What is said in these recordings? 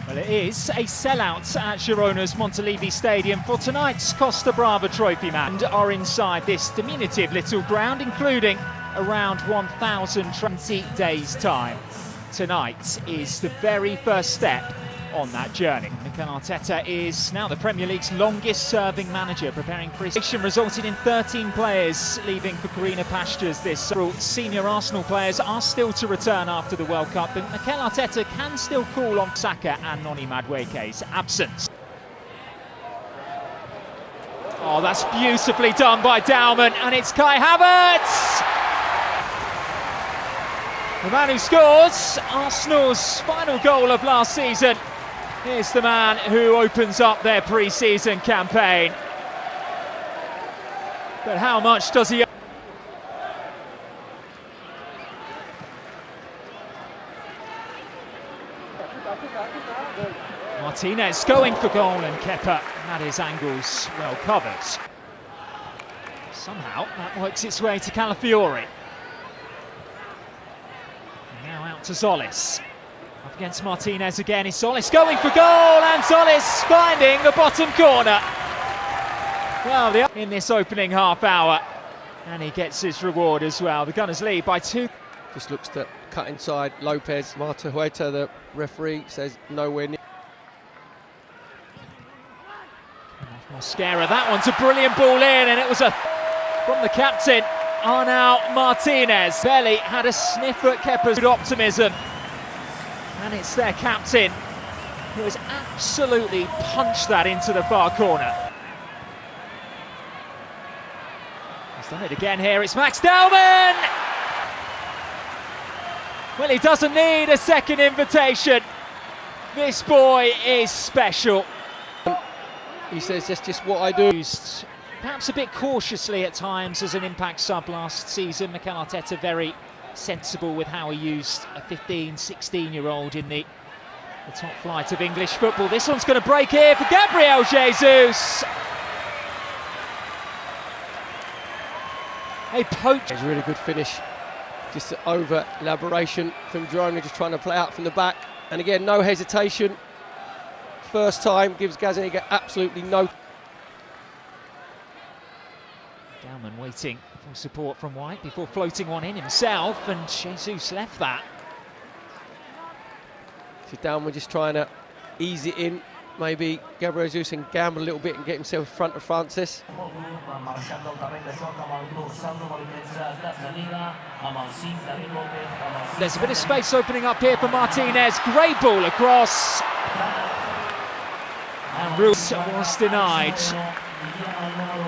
Well, it is a sellout at Girona's Montalivi Stadium for tonight's Costa Brava Trophy match. And are inside this diminutive little ground, including around 1,020 days' time. Tonight is the very first step on that journey. Mikel Arteta is now the Premier League's longest-serving manager, preparing for Preseason, resulted in 13 players leaving for greener pastures this summer. Senior Arsenal players are still to return after the World Cup, but Mikel Arteta can still call on Saka and Noni Madueke's absence. Oh, that's beautifully done by Dauman, and it's Kai Havertz! The man who scores Arsenal's final goal of last season. Here's the man who opens up their pre-season campaign. But how much does he... Martinez going for goal, and Kepa had his angles well covered. Somehow that works its way to Calafiori. Now out to Solis. Up against Martinez again, is Solis going for goal, and Solis finding the bottom corner. Well, in this opening half hour, and he gets his reward as well. The Gunners lead by 2. Just looks to cut inside Lopez. Marta Huerta, the referee, says nowhere near. Mosquera, that one's a brilliant ball in, and it was from the captain, Arnau Martinez. Belly had a sniff at Kepa's optimism, and it's their captain who has absolutely punched that into the far corner. He's done it again here, it's Max Dauman! Well, he doesn't need a second invitation. This boy is special. He says that's just what I do. Used perhaps a bit cautiously at times as an impact sub last season. Mikel Arteta very sensible with how he used a 15, 16-year-old in the top flight of English football. This one's going to break here for Gabriel Jesus. A poach. It's a really good finish. Just an over elaboration from Girona, just trying to play out from the back. And again, no hesitation. First time gives Gazzaniga absolutely no. Dauman waiting for support from White before floating one in himself, and Jesus left that. So Dauman just trying to ease it in. Maybe Gabriel Jesus can gamble a little bit and get himself in front of Francis. There's a bit of space opening up here for Martinez. Great ball across. And Rules was denied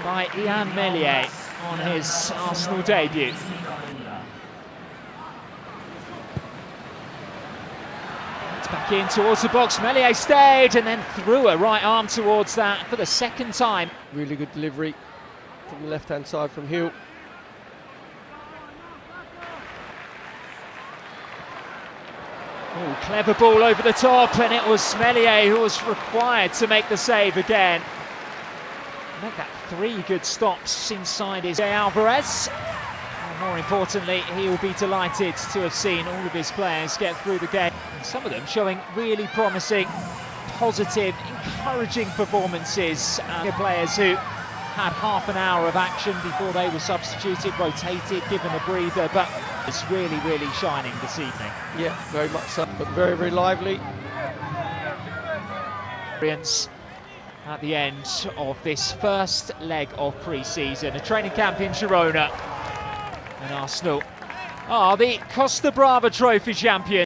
by Ian Meslier on his Arsenal debut. It's back in towards the box. Meslier stayed and then threw a right arm towards that for the second time. Really good delivery from the left-hand side from Hill. Oh, clever ball over the top, and it was Meslier who was required to make the save again. Make that 3 good stops inside his Alvarez. And more importantly, he will be delighted to have seen all of his players get through the game. And some of them showing really promising, positive, encouraging performances. Players who had half an hour of action before they were substituted, rotated, given a breather, but it's really, really shining this evening. Yeah, very much so, but very, very lively. At the end of this first leg of pre-season, a training camp in Girona, and Arsenal are the Costa Brava Trophy champions.